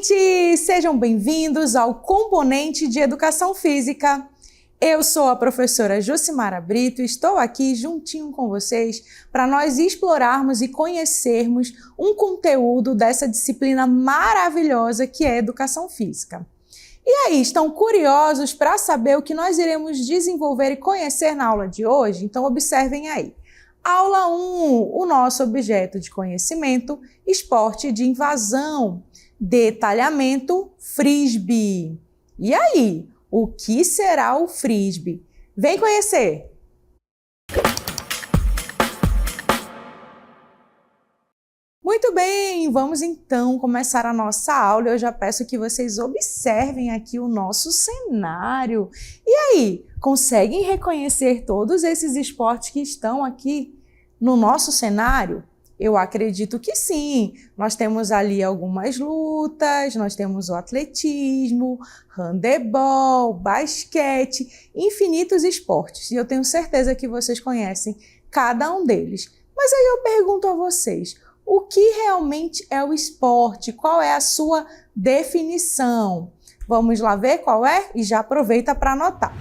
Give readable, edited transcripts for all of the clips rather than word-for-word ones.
gente! Sejam bem-vindos ao Componente de Educação Física. Eu sou a professora Jucimara Brito e estou aqui juntinho com vocês para nós explorarmos e conhecermos um conteúdo dessa disciplina maravilhosa que é Educação Física. E aí, estão curiosos para saber o que nós iremos desenvolver e conhecer na aula de hoje? Então observem aí. Aula 1, o nosso objeto de conhecimento, esporte de invasão, detalhamento, frisbee. E aí, o que será o frisbee? Vem conhecer! Muito bem, vamos então começar a nossa aula. Eu já peço que vocês observem aqui o nosso cenário. E aí, conseguem reconhecer todos esses esportes que estão aqui no nosso cenário? Eu acredito que sim. Nós temos ali algumas lutas, nós temos o atletismo, handebol, basquete, infinitos esportes. E eu tenho certeza que vocês conhecem cada um deles. Mas aí eu pergunto a vocês, o que realmente é o esporte? Qual é a sua definição? Vamos lá ver qual é? E já aproveita para anotar.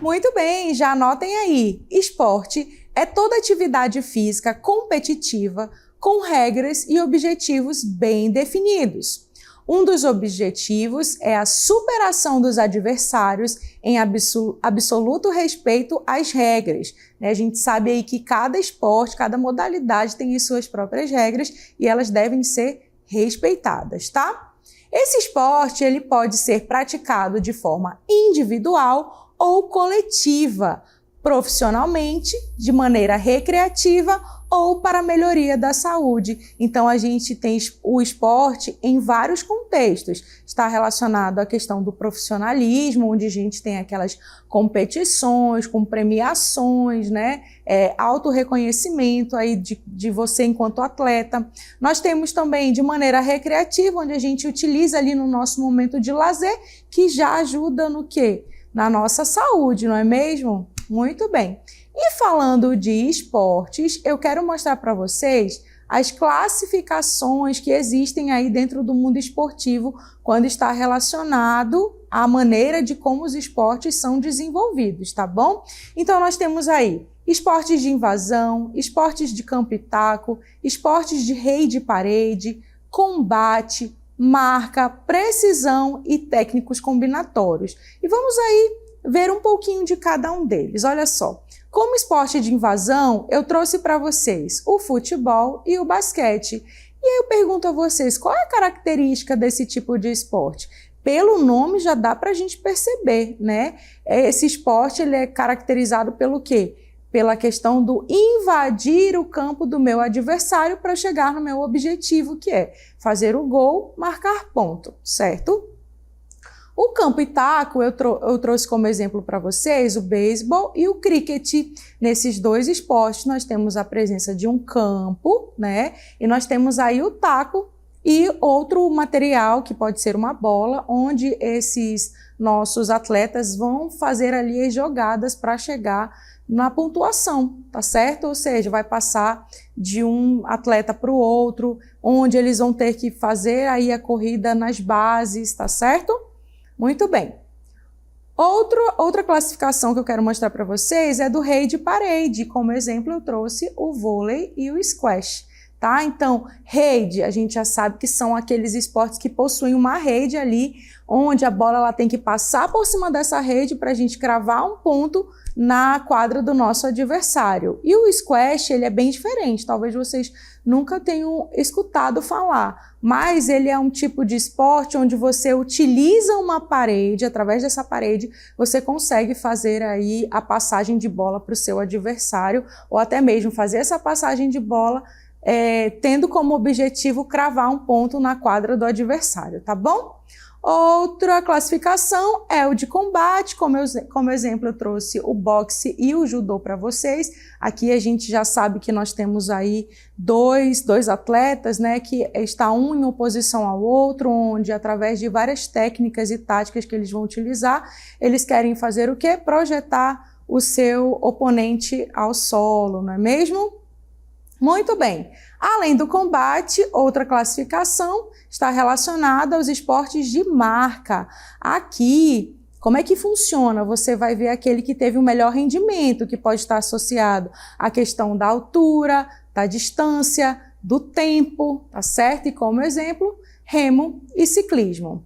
Muito bem, já anotem aí. Esporte é toda atividade física competitiva com regras e objetivos bem definidos. Um dos objetivos é a superação dos adversários em absoluto respeito às regras. A gente sabe aí que cada esporte, cada modalidade tem as suas próprias regras e elas devem ser respeitadas, tá? Esse esporte ele pode ser praticado de forma individual ou coletiva, profissionalmente, de maneira recreativa ou para a melhoria da saúde. Então, a gente tem o esporte em vários contextos. Está relacionado à questão do profissionalismo, onde a gente tem aquelas competições com premiações, né? Autorreconhecimento aí de você enquanto atleta. Nós temos também de maneira recreativa, onde a gente utiliza ali no nosso momento de lazer, que já ajuda no quê? Na nossa saúde, não é mesmo? Muito bem. E falando de esportes, eu quero mostrar para vocês as classificações que existem aí dentro do mundo esportivo quando está relacionado à maneira de como os esportes são desenvolvidos, tá bom? Então nós temos aí esportes de invasão, esportes de campo e taco, esportes de rede e parede, combate, marca, precisão e técnicos combinatórios. E vamos aí ver um pouquinho de cada um deles. Olha só, como esporte de invasão, eu trouxe para vocês o futebol e o basquete. E aí eu pergunto a vocês, qual é a característica desse tipo de esporte? Pelo nome já dá para a gente perceber, né? Esse esporte ele é caracterizado pelo quê? Pela questão do invadir o campo do meu adversário para chegar no meu objetivo, que é fazer o gol, marcar ponto, certo? O campo e taco, eu trouxe como exemplo para vocês o beisebol e o cricket. Nesses dois esportes, nós temos a presença de um campo, né? E nós temos aí o taco e outro material, que pode ser uma bola, onde esses nossos atletas vão fazer ali as jogadas para chegar na pontuação, tá certo? Ou seja, vai passar de um atleta para o outro, onde eles vão ter que fazer aí a corrida nas bases, tá certo? Muito bem. Outra classificação que eu quero mostrar para vocês é do rede e parede. Como exemplo, eu trouxe o vôlei e o squash, tá? Então, rede, a gente já sabe que são aqueles esportes que possuem uma rede ali, onde a bola ela tem que passar por cima dessa rede para a gente cravar um ponto na quadra do nosso adversário. E o squash, ele é bem diferente, talvez vocês nunca tenham escutado falar, mas ele é um tipo de esporte onde você utiliza uma parede, através dessa parede você consegue fazer aí a passagem de bola para o seu adversário, ou até mesmo fazer essa passagem de bola tendo como objetivo cravar um ponto na quadra do adversário, tá bom? Outra classificação é o de combate, como exemplo eu trouxe o boxe e o judô para vocês. Aqui a gente já sabe que nós temos aí dois atletas, né, que está um em oposição ao outro, onde através de várias técnicas e táticas que eles vão utilizar, eles querem fazer o quê? Projetar o seu oponente ao solo, não é mesmo? Muito bem. Além do combate, outra classificação está relacionada aos esportes de marca. Aqui, como é que funciona? Você vai ver aquele que teve o melhor rendimento, que pode estar associado à questão da altura, da distância, do tempo, tá certo? E como exemplo, remo e ciclismo.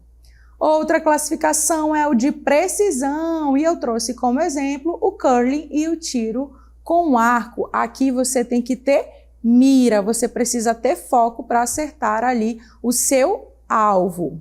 Outra classificação é o de precisão, e eu trouxe como exemplo o curling e o tiro com arco. Aqui você tem que ter mira, você precisa ter foco para acertar ali o seu alvo.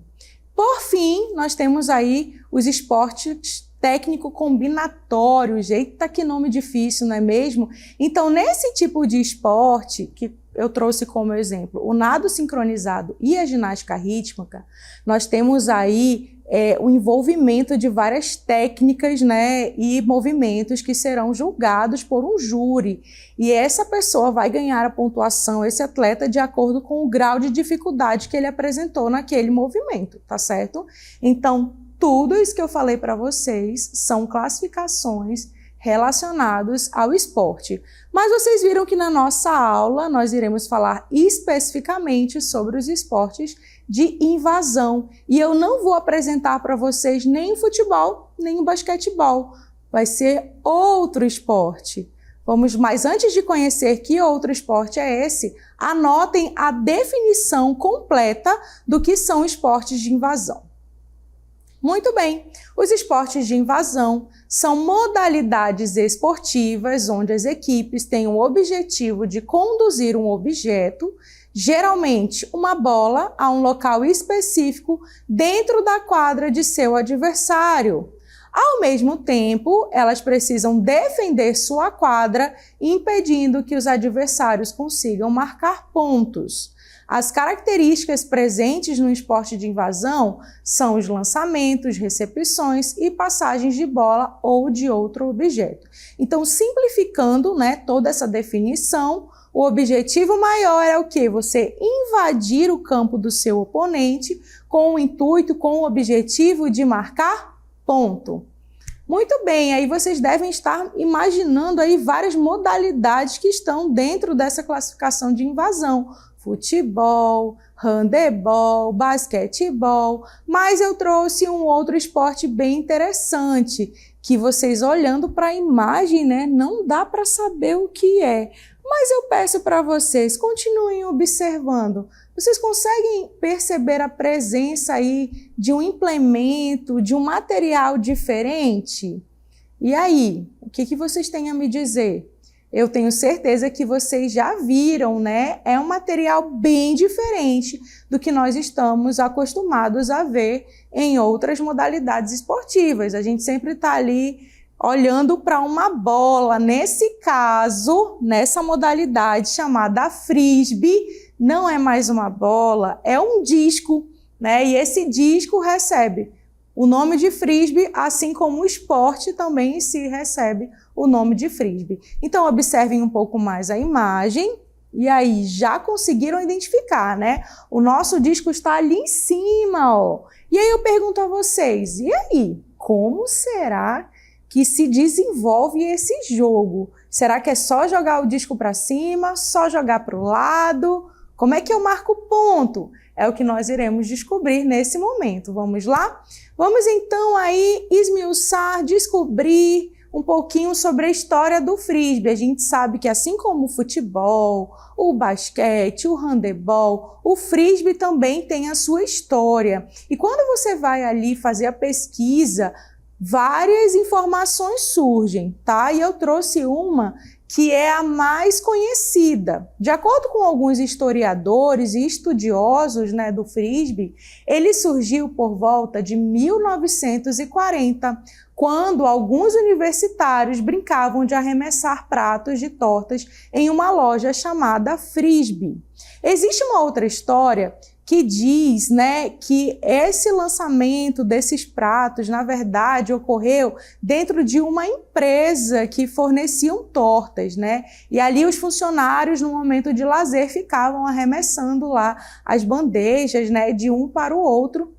Por fim, nós temos aí os esportes técnico-combinatórios. Eita, que nome difícil, não é mesmo? Então, nesse tipo de esporte, que eu trouxe como exemplo o nado sincronizado e a ginástica rítmica, nós temos aí o envolvimento de várias técnicas, né, e movimentos que serão julgados por um júri. E essa pessoa vai ganhar a pontuação, esse atleta, de acordo com o grau de dificuldade que ele apresentou naquele movimento, tá certo? Então, tudo isso que eu falei para vocês são classificações relacionados ao esporte. Mas vocês viram que na nossa aula nós iremos falar especificamente sobre os esportes de invasão. E eu não vou apresentar para vocês nem o futebol, nem o basquetebol. Vai ser outro esporte. Mas antes de conhecer que outro esporte é esse, anotem a definição completa do que são esportes de invasão. Muito bem, os esportes de invasão são modalidades esportivas onde as equipes têm o objetivo de conduzir um objeto, geralmente uma bola, a um local específico dentro da quadra de seu adversário. Ao mesmo tempo, elas precisam defender sua quadra, impedindo que os adversários consigam marcar pontos. As características presentes no esporte de invasão são os lançamentos, recepções e passagens de bola ou de outro objeto. Então, simplificando, né, toda essa definição, o objetivo maior é o quê? Você invadir o campo do seu oponente com o intuito, com o objetivo de marcar ponto. Muito bem, aí vocês devem estar imaginando aí várias modalidades que estão dentro dessa classificação de invasão. Futebol, handebol, basquetebol, mas eu trouxe um outro esporte bem interessante, que vocês olhando para a imagem, né, não dá para saber o que é. Mas eu peço para vocês, continuem observando. Vocês conseguem perceber a presença aí de um implemento, de um material diferente? E aí, o que vocês têm a me dizer? Eu tenho certeza que vocês já viram, né? É um material bem diferente do que nós estamos acostumados a ver em outras modalidades esportivas. A gente sempre está ali olhando para uma bola. Nesse caso, nessa modalidade chamada frisbee, não é mais uma bola, é um disco, né? E esse disco recebe o nome de frisbee, assim como o esporte também em si recebe o nome de frisbee. Então, observem um pouco mais a imagem e aí já conseguiram identificar, né? O nosso disco está ali em cima, ó. E aí eu pergunto a vocês, e aí, como será que se desenvolve esse jogo? Será que é só jogar o disco para cima, só jogar para o lado? Como é que eu marco ponto? É o que nós iremos descobrir nesse momento. Vamos lá? Vamos então aí esmiuçar, descobrir um pouquinho sobre a história do frisbee. A gente sabe que assim como o futebol, o basquete, o handebol, o frisbee também tem a sua história. E quando você vai ali fazer a pesquisa, várias informações surgem, tá? E eu trouxe uma que é a mais conhecida. De acordo com alguns historiadores e estudiosos, né, do frisbee, ele surgiu por volta de 1940, quando alguns universitários brincavam de arremessar pratos de tortas em uma loja chamada Frisbee. Existe uma outra história que diz, né, que esse lançamento desses pratos, na verdade, ocorreu dentro de uma empresa que forneciam tortas, né? E ali os funcionários, no momento de lazer, ficavam arremessando lá as bandejas, né, de um para o outro.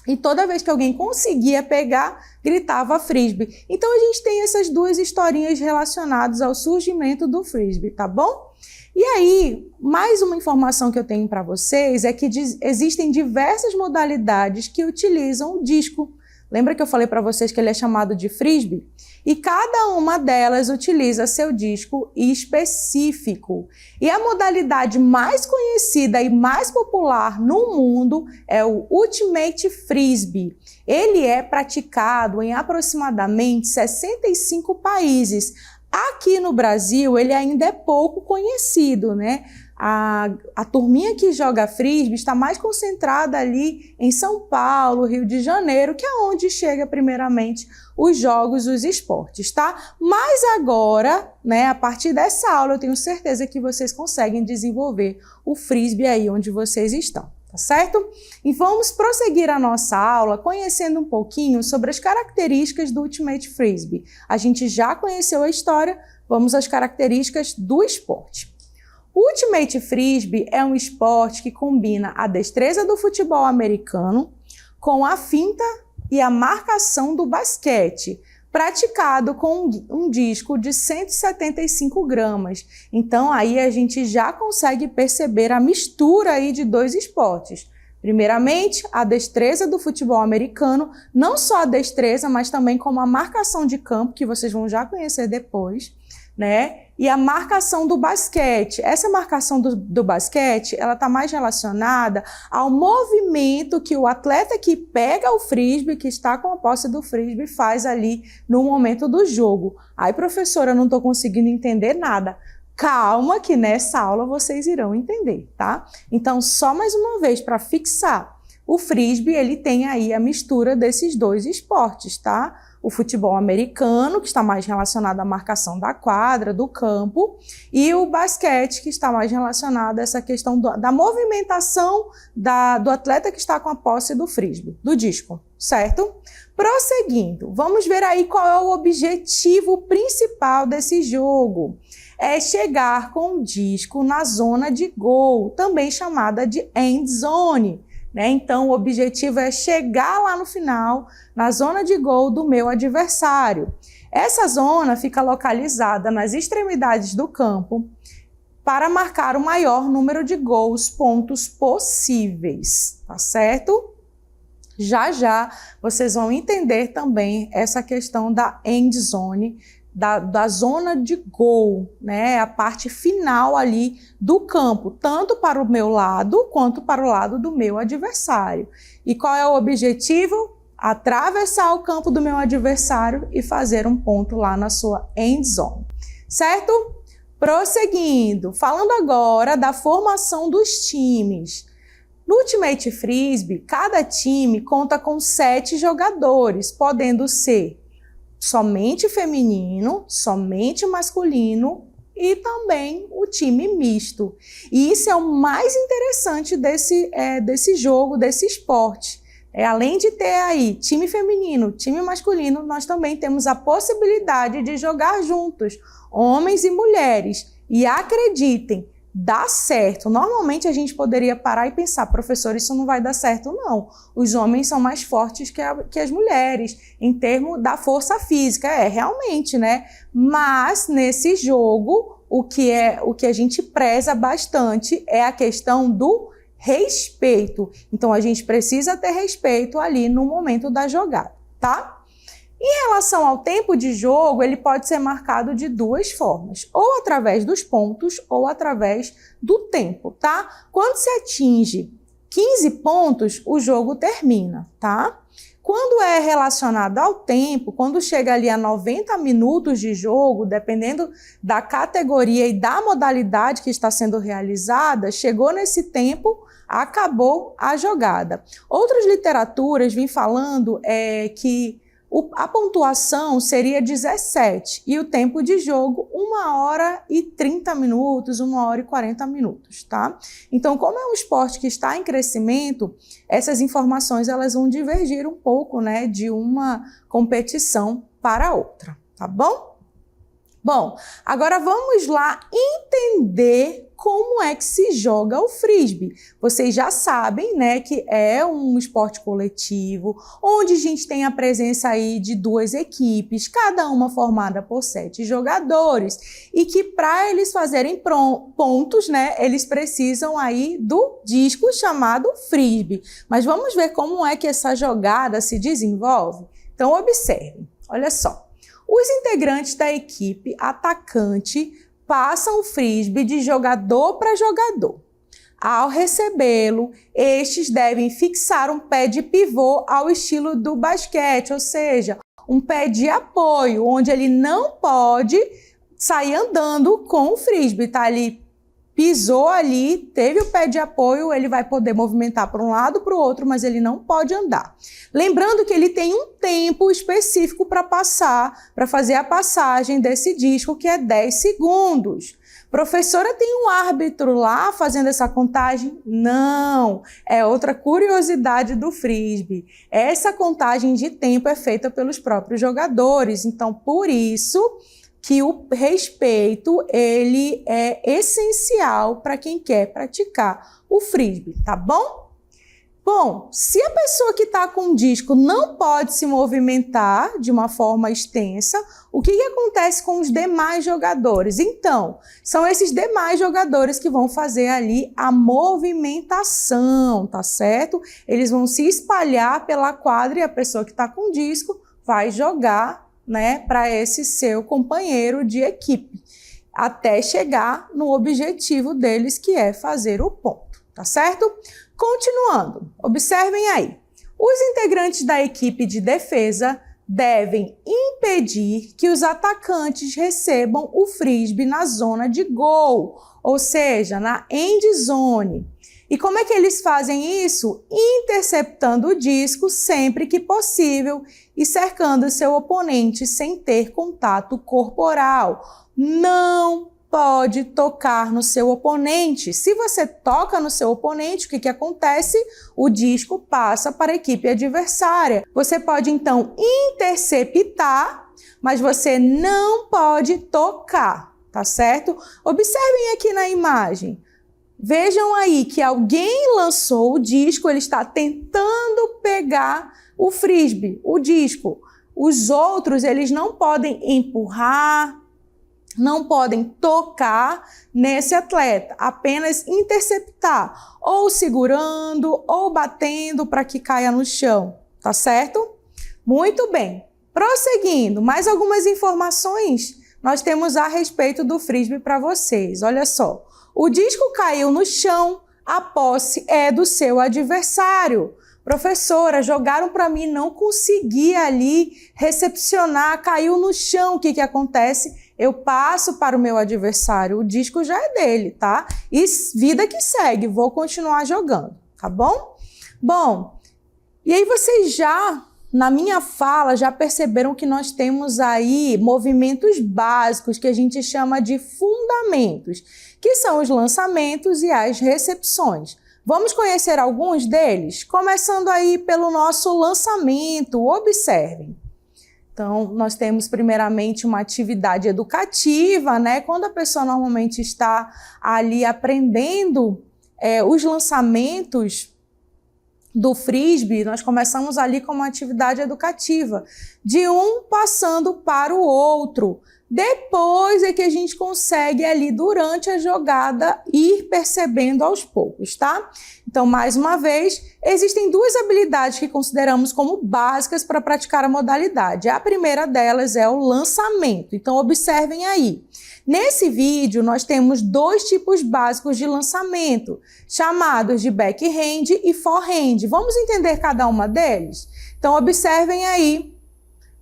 E toda vez que alguém conseguia pegar, gritava frisbee. Então a gente tem essas duas historinhas relacionadas ao surgimento do frisbee, tá bom? E aí, mais uma informação que eu tenho para vocês é que existem diversas modalidades que utilizam o disco. Lembra que eu falei para vocês que ele é chamado de frisbee? E cada uma delas utiliza seu disco específico. E a modalidade mais conhecida e mais popular no mundo é o Ultimate Frisbee. Ele é praticado em aproximadamente 65 países. Aqui no Brasil, ele ainda é pouco conhecido, né? A turminha que joga frisbee está mais concentrada ali em São Paulo, Rio de Janeiro, que é onde chega primeiramente os jogos, os esportes, tá? Mas agora, né, a partir dessa aula, eu tenho certeza que vocês conseguem desenvolver o frisbee aí onde vocês estão, tá certo? E vamos prosseguir a nossa aula conhecendo um pouquinho sobre as características do Ultimate Frisbee. A gente já conheceu a história, vamos às características do esporte. O Ultimate Frisbee é um esporte que combina a destreza do futebol americano com a finta e a marcação do basquete, praticado com um disco de 175 gramas. Então, aí a gente já consegue perceber a mistura aí de dois esportes. Primeiramente, a destreza do futebol americano, não só a destreza, mas também como a marcação de campo, que vocês vão já conhecer depois, né? E a marcação do basquete. Essa marcação do basquete, ela está mais relacionada ao movimento que o atleta que pega o frisbee, que está com a posse do frisbee, faz ali no momento do jogo. Aí, professora, eu não estou conseguindo entender nada. Calma que nessa aula vocês irão entender, tá? Então, só mais uma vez para fixar. O frisbee, ele tem aí a mistura desses dois esportes, tá? O futebol americano, que está mais relacionado à marcação da quadra, do campo, e o basquete, que está mais relacionado a essa questão da movimentação do atleta que está com a posse do frisbee, do disco, certo? Prosseguindo, vamos ver aí qual é o objetivo principal desse jogo. É chegar com o disco na zona de gol, também chamada de end zone. Então, o objetivo é chegar lá no final, na zona de gol do meu adversário. Essa zona fica localizada nas extremidades do campo para marcar o maior número de gols, pontos possíveis, tá certo? Já já vocês vão entender também essa questão da end zone, da zona de gol, né? A parte final ali do campo, tanto para o meu lado quanto para o lado do meu adversário. E qual é o objetivo? Atravessar o campo do meu adversário e fazer um ponto lá na sua end zone, certo? Prosseguindo, falando agora da formação dos times. No Ultimate Frisbee, cada time conta com 7 jogadores, podendo ser somente feminino, somente masculino e também o time misto. E isso é o mais interessante desse jogo, desse esporte. Além de ter aí time feminino, time masculino, nós também temos a possibilidade de jogar juntos, homens e mulheres. E acreditem, dá certo. Normalmente a gente poderia parar e pensar, professor, isso não vai dar certo, não. Os homens são mais fortes que as mulheres, em termos da força física. Realmente, né? Mas nesse jogo, o que a gente preza bastante é a questão do respeito. Então a gente precisa ter respeito ali no momento da jogada, tá? Em relação ao tempo de jogo, ele pode ser marcado de duas formas, ou através dos pontos ou através do tempo, tá? Quando se atinge 15 pontos, o jogo termina, tá? Quando é relacionado ao tempo, quando chega ali a 90 minutos de jogo, dependendo da categoria e da modalidade que está sendo realizada, chegou nesse tempo, acabou a jogada. Outras literaturas vêm falando que a pontuação seria 17 e o tempo de jogo 1 hora e 30 minutos, 1 hora e 40 minutos, tá? Então, como é um esporte que está em crescimento, essas informações elas vão divergir um pouco, né, de uma competição para outra, tá bom? Bom, agora vamos lá entender como é que se joga o frisbee. Vocês já sabem, né, que é um esporte coletivo, onde a gente tem a presença aí de 2 equipes, cada uma formada por 7 jogadores, e que para eles fazerem pontos, né, eles precisam aí do disco chamado frisbee. Mas vamos ver como é que essa jogada se desenvolve? Então observem, olha só. Os integrantes da equipe atacante passam o frisbee de jogador para jogador. Ao recebê-lo, estes devem fixar um pé de pivô ao estilo do basquete, ou seja, um pé de apoio, onde ele não pode sair andando com o frisbee, tá ali. Pisou ali, teve o pé de apoio, ele vai poder movimentar para um lado, para o outro, mas ele não pode andar. Lembrando que ele tem um tempo específico para passar, para fazer a passagem desse disco, que é 10 segundos. Professora, tem um árbitro lá fazendo essa contagem? Não, é outra curiosidade do frisbee. Essa contagem de tempo é feita pelos próprios jogadores, então por isso que o respeito, ele é essencial para quem quer praticar o frisbee, tá bom? Bom, se a pessoa que está com o disco não pode se movimentar de uma forma extensa, o que acontece com os demais jogadores? Então, são esses demais jogadores que vão fazer ali a movimentação, tá certo? Eles vão se espalhar pela quadra e a pessoa que está com o disco vai jogar, né, para esse seu companheiro de equipe, até chegar no objetivo deles, que é fazer o ponto, tá certo? Continuando, observem aí. Os integrantes da equipe de defesa devem impedir que os atacantes recebam o frisbee na zona de gol, ou seja, na end zone. E como é que eles fazem isso? Interceptando o disco sempre que possível e cercando seu oponente sem ter contato corporal. Não pode tocar no seu oponente. Se você toca no seu oponente, o que acontece? O disco passa para a equipe adversária. Você pode então interceptar, mas você não pode tocar, tá certo? Observem aqui na imagem. Vejam aí que alguém lançou o disco, ele está tentando pegar o frisbee, o disco. Os outros, eles não podem empurrar, não podem tocar nesse atleta, apenas interceptar, ou segurando, ou batendo para que caia no chão, tá certo? Muito bem. Prosseguindo, mais algumas informações nós temos a respeito do frisbee para vocês. Olha só. O disco caiu no chão, a posse é do seu adversário. Professora, jogaram para mim, não consegui ali recepcionar, caiu no chão. O que acontece? Eu passo para o meu adversário, o disco já é dele, tá? E vida que segue, vou continuar jogando, tá bom? Bom, e aí vocês já, na minha fala, já perceberam que nós temos aí movimentos básicos que a gente chama de fundamentos, que são os lançamentos e as recepções. Vamos conhecer alguns deles? Começando aí pelo nosso lançamento, observem. Então, nós temos primeiramente uma atividade educativa, né? Quando a pessoa normalmente está ali aprendendo os lançamentos do frisbee, nós começamos ali com uma atividade educativa, de um passando para o outro. Depois é que a gente consegue ali, durante a jogada, ir percebendo aos poucos, tá? Então, mais uma vez, existem 2 habilidades que consideramos como básicas para praticar a modalidade. A primeira delas é o lançamento. Então, observem aí. Nesse vídeo, nós temos 2 tipos básicos de lançamento, chamados de backhand e forehand. Vamos entender cada uma deles? Então, observem aí.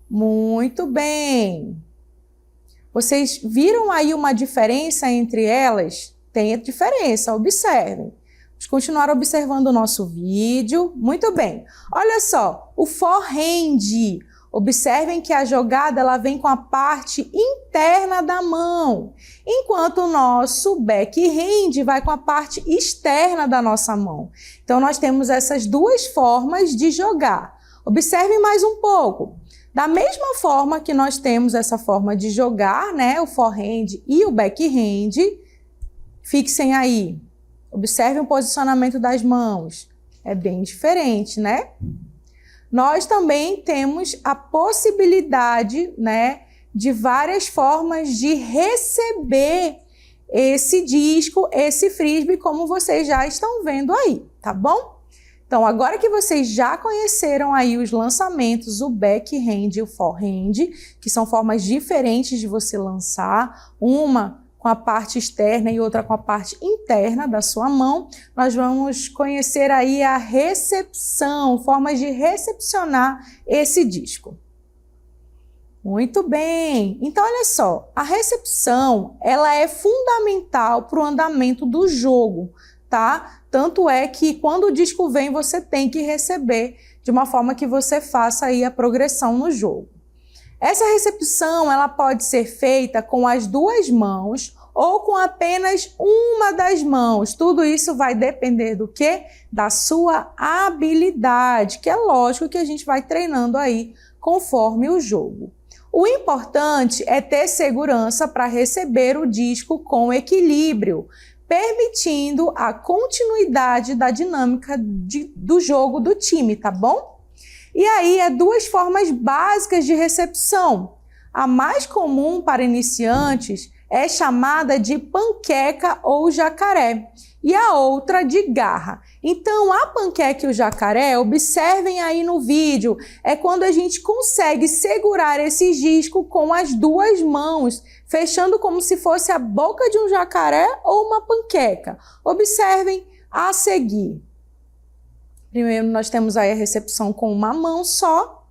Muito bem. Vocês viram aí uma diferença entre elas? Tem diferença, observem. Vamos continuar observando o nosso vídeo. Muito bem. Olha só, o forehand. Observem que a jogada ela vem com a parte interna da mão, enquanto o nosso backhand vai com a parte externa da nossa mão. Então, nós temos essas 2 formas de jogar. Observem mais um pouco. Da mesma forma que nós temos essa forma de jogar, né, o forehand e o backhand, fixem aí. Observem o posicionamento das mãos. É bem diferente, né? Nós também temos a possibilidade, né, de várias formas de receber esse disco, esse frisbee, como vocês já estão vendo aí, tá bom? Então, agora que vocês já conheceram aí os lançamentos, o backhand e o forehand, que são formas diferentes de você lançar, uma com a parte externa e outra com a parte interna da sua mão, nós vamos conhecer aí a recepção, formas de recepcionar esse disco. Muito bem. Então, olha só, a recepção, ela é fundamental para o andamento do jogo, tá? Tanto é que quando o disco vem, você tem que receber de uma forma que você faça aí a progressão no jogo. Essa recepção, ela pode ser feita com as duas mãos ou com apenas uma das mãos. Tudo isso vai depender do quê? Da sua habilidade, que é lógico que a gente vai treinando aí conforme o jogo. O importante é ter segurança para receber o disco com equilíbrio, permitindo a continuidade da dinâmica do jogo do time, tá bom? E aí, duas formas básicas de recepção. A mais comum para iniciantes é chamada de panqueca ou jacaré, e a outra de garra. Então, a panqueca e o jacaré, observem aí no vídeo, é quando a gente consegue segurar esse disco com as duas mãos, fechando como se fosse a boca de um jacaré ou uma panqueca. Observem a seguir. Primeiro, nós temos aí a recepção com uma mão só.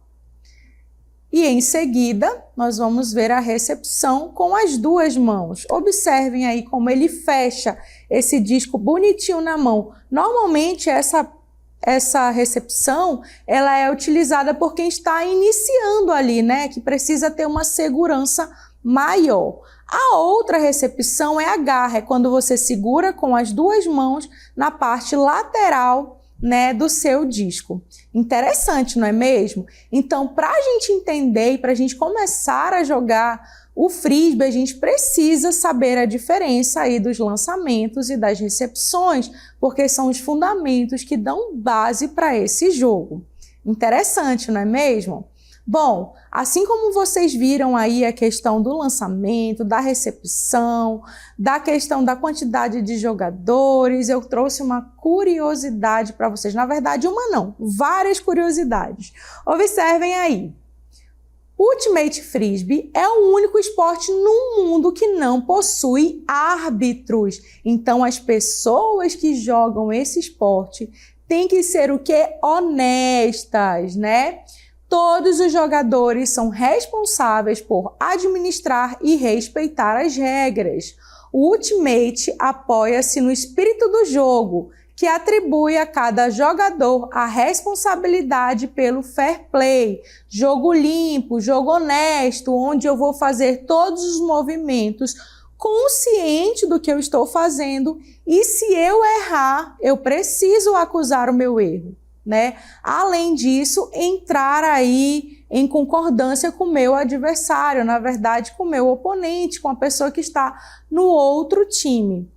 E em seguida, nós vamos ver a recepção com as duas mãos. Observem aí como ele fecha esse disco bonitinho na mão. Normalmente, essa recepção, ela é utilizada por quem está iniciando ali, né? Que precisa ter uma segurança maior. A outra recepção é a garra, é quando você segura com as duas mãos na parte lateral, né, do seu disco. Interessante, não é mesmo? Então, para a gente entender e para a gente começar a jogar o frisbee, a gente precisa saber a diferença aí dos lançamentos e das recepções, porque são os fundamentos que dão base para esse jogo. Interessante, não é mesmo? Bom, assim como vocês viram aí a questão do lançamento, da recepção, da questão da quantidade de jogadores, eu trouxe uma curiosidade para vocês. Na verdade, uma não, várias curiosidades. Observem aí. Ultimate Frisbee é o único esporte no mundo que não possui árbitros. Então, as pessoas que jogam esse esporte têm que ser o quê? Honestas, né? Todos os jogadores são responsáveis por administrar e respeitar as regras. O Ultimate apoia-se no espírito do jogo, que atribui a cada jogador a responsabilidade pelo fair play, jogo limpo, jogo honesto, onde eu vou fazer todos os movimentos consciente do que eu estou fazendo e se eu errar, eu preciso acusar o meu erro, né? Além disso, entrar aí em concordância com o meu adversário, na verdade com o meu oponente, com a pessoa que está no outro time.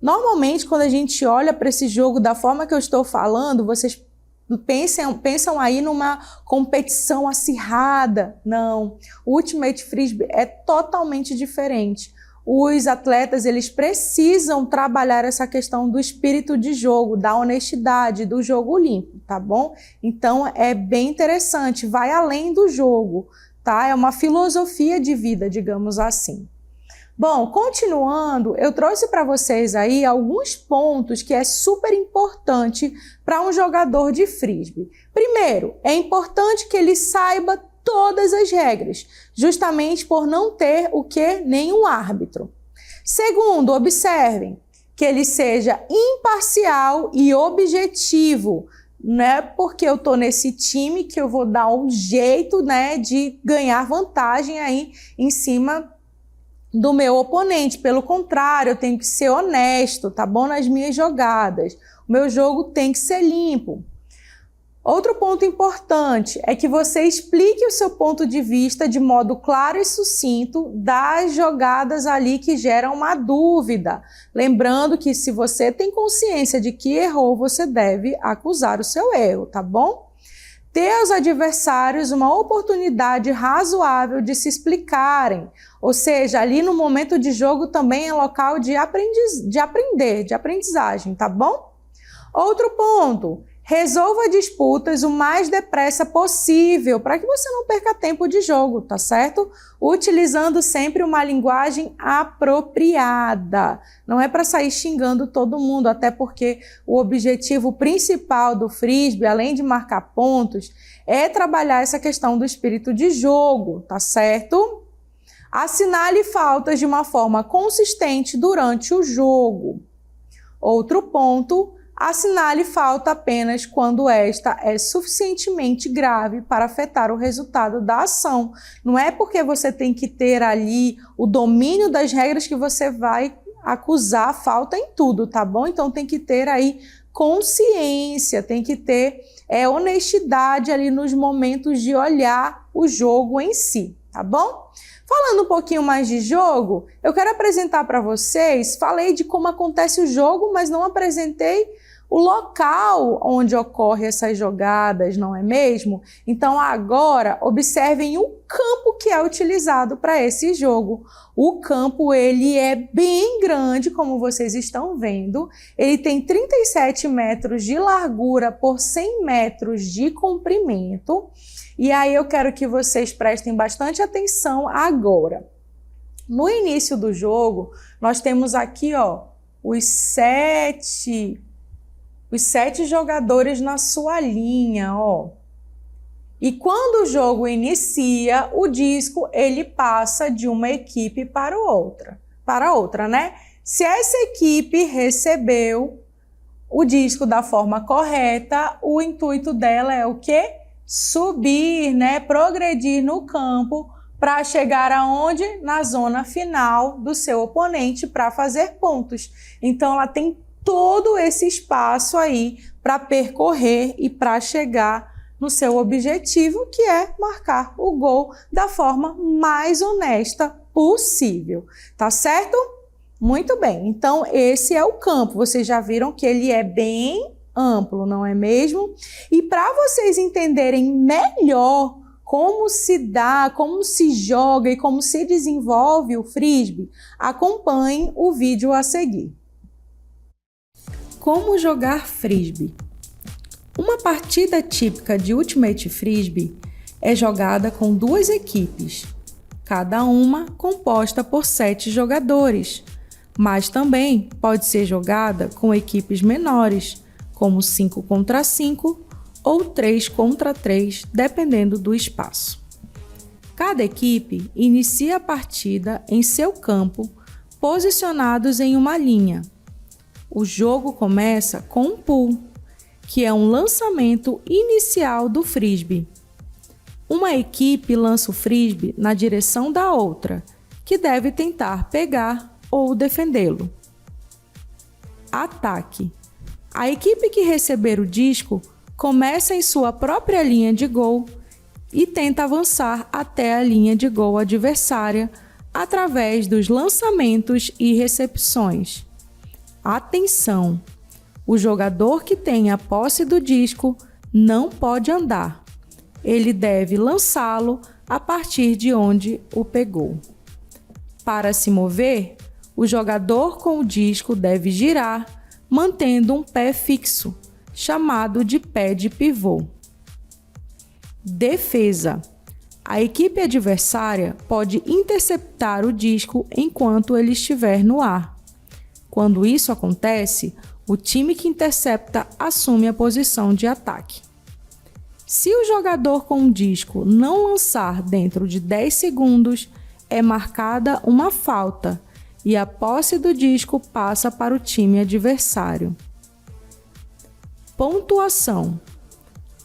Normalmente, quando a gente olha para esse jogo da forma que eu estou falando, vocês pensam aí numa competição acirrada. Não, o Ultimate Frisbee é totalmente diferente. Os atletas, eles precisam trabalhar essa questão do espírito de jogo, da honestidade, do jogo limpo, tá bom? Então, é bem interessante, vai além do jogo, tá? É uma filosofia de vida, digamos assim. Bom, continuando, eu trouxe para vocês aí alguns pontos que é super importante para um jogador de frisbee. Primeiro, é importante que ele saiba todas as regras, justamente por não ter o quê? Nenhum árbitro. Segundo, observem que ele seja imparcial e objetivo. Não é porque eu estou nesse time que eu vou dar um jeito, né, de ganhar vantagem aí em cima do meu oponente. Pelo contrário, eu tenho que ser honesto, tá bom? Nas minhas jogadas. O meu jogo tem que ser limpo. Outro ponto importante é que você explique o seu ponto de vista de modo claro e sucinto das jogadas ali que geram uma dúvida. Lembrando que se você tem consciência de que errou, você deve acusar o seu erro, tá bom? Ter aos adversários uma oportunidade razoável de se explicarem, ou seja, ali no momento de jogo também é local de aprendizagem, tá bom? Outro ponto, resolva disputas o mais depressa possível, para que você não perca tempo de jogo, tá certo? Utilizando sempre uma linguagem apropriada. Não é para sair xingando todo mundo, até porque o objetivo principal do frisbee, além de marcar pontos, é trabalhar essa questão do espírito de jogo, tá certo? Assinale faltas de uma forma consistente durante o jogo. Outro ponto, assinale falta apenas quando esta é suficientemente grave para afetar o resultado da ação. Não é porque você tem que ter ali o domínio das regras que você vai acusar falta em tudo, tá bom? Então tem que ter aí consciência, tem que ter honestidade ali nos momentos de olhar o jogo em si, tá bom? Falando um pouquinho mais de jogo, eu quero apresentar para vocês, falei de como acontece o jogo, mas não apresentei o local onde ocorrem essas jogadas, não é mesmo? Então agora observem o campo que é utilizado para esse jogo. O campo ele é bem grande, como vocês estão vendo. Ele tem 37 metros de largura por 100 metros de comprimento. E aí eu quero que vocês prestem bastante atenção agora. No início do jogo, nós temos aqui, ó, os sete jogadores na sua linha, ó. E quando o jogo inicia, o disco ele passa de uma equipe para outra, né? Se essa equipe recebeu o disco da forma correta, o intuito dela é o quê? Subir, né? Progredir no campo para chegar aonde? Na zona final do seu oponente para fazer pontos. Então ela tem todo esse espaço aí para percorrer e para chegar no seu objetivo, que é marcar o gol da forma mais honesta possível, tá certo? Muito bem, então esse é o campo, vocês já viram que ele é bem amplo, não é mesmo? E para vocês entenderem melhor como se dá, como se joga e como se desenvolve o frisbee, acompanhem o vídeo a seguir. Como jogar frisbee? Uma partida típica de Ultimate Frisbee é jogada com duas equipes, cada uma composta por 7 jogadores, mas também pode ser jogada com equipes menores, como 5 contra 5 ou 3 contra 3, dependendo do espaço. Cada equipe inicia a partida em seu campo, posicionados em uma linha. O jogo começa com um pull, que é um lançamento inicial do frisbee. Uma equipe lança o frisbee na direção da outra, que deve tentar pegar ou defendê-lo. Ataque. A equipe que receber o disco começa em sua própria linha de gol e tenta avançar até a linha de gol adversária através dos lançamentos e recepções. Atenção! O jogador que tem a posse do disco não pode andar. Ele deve lançá-lo a partir de onde o pegou. Para se mover, o jogador com o disco deve girar, mantendo um pé fixo, chamado de pé de pivô. Defesa. A equipe adversária pode interceptar o disco enquanto ele estiver no ar. Quando isso acontece, o time que intercepta assume a posição de ataque. Se o jogador com o disco não lançar dentro de 10 segundos, é marcada uma falta e a posse do disco passa para o time adversário. Pontuação.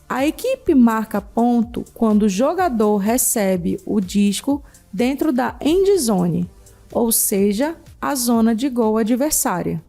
A equipe marca ponto quando o jogador recebe o disco dentro da end zone, ou seja, a zona de gol adversária.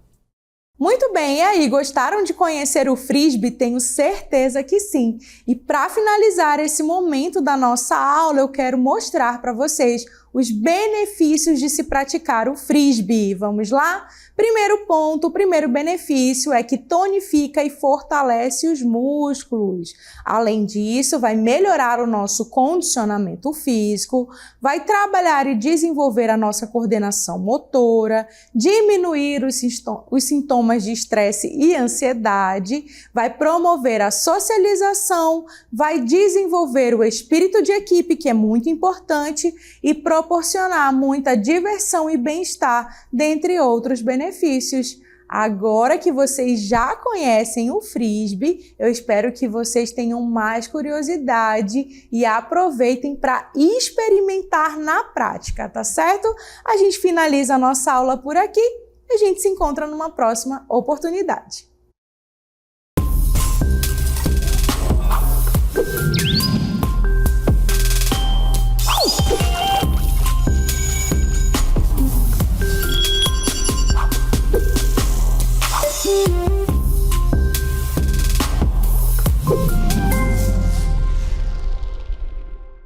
Muito bem, e aí, gostaram de conhecer o Frisbee? Tenho certeza que sim. E para finalizar esse momento da nossa aula, eu quero mostrar para vocês os benefícios de se praticar o Frisbee. Vamos lá? Primeiro ponto, o primeiro benefício é que tonifica e fortalece os músculos. Além disso, vai melhorar o nosso condicionamento físico, vai trabalhar e desenvolver a nossa coordenação motora, diminuir os sintomas de estresse e ansiedade, vai promover a socialização, vai desenvolver o espírito de equipe, que é muito importante, e proporcionar muita diversão e bem-estar, dentre outros benefícios. Agora que vocês já conhecem o Frisbee, eu espero que vocês tenham mais curiosidade e aproveitem para experimentar na prática, tá certo? A gente finaliza a nossa aula por aqui e a gente se encontra numa próxima oportunidade.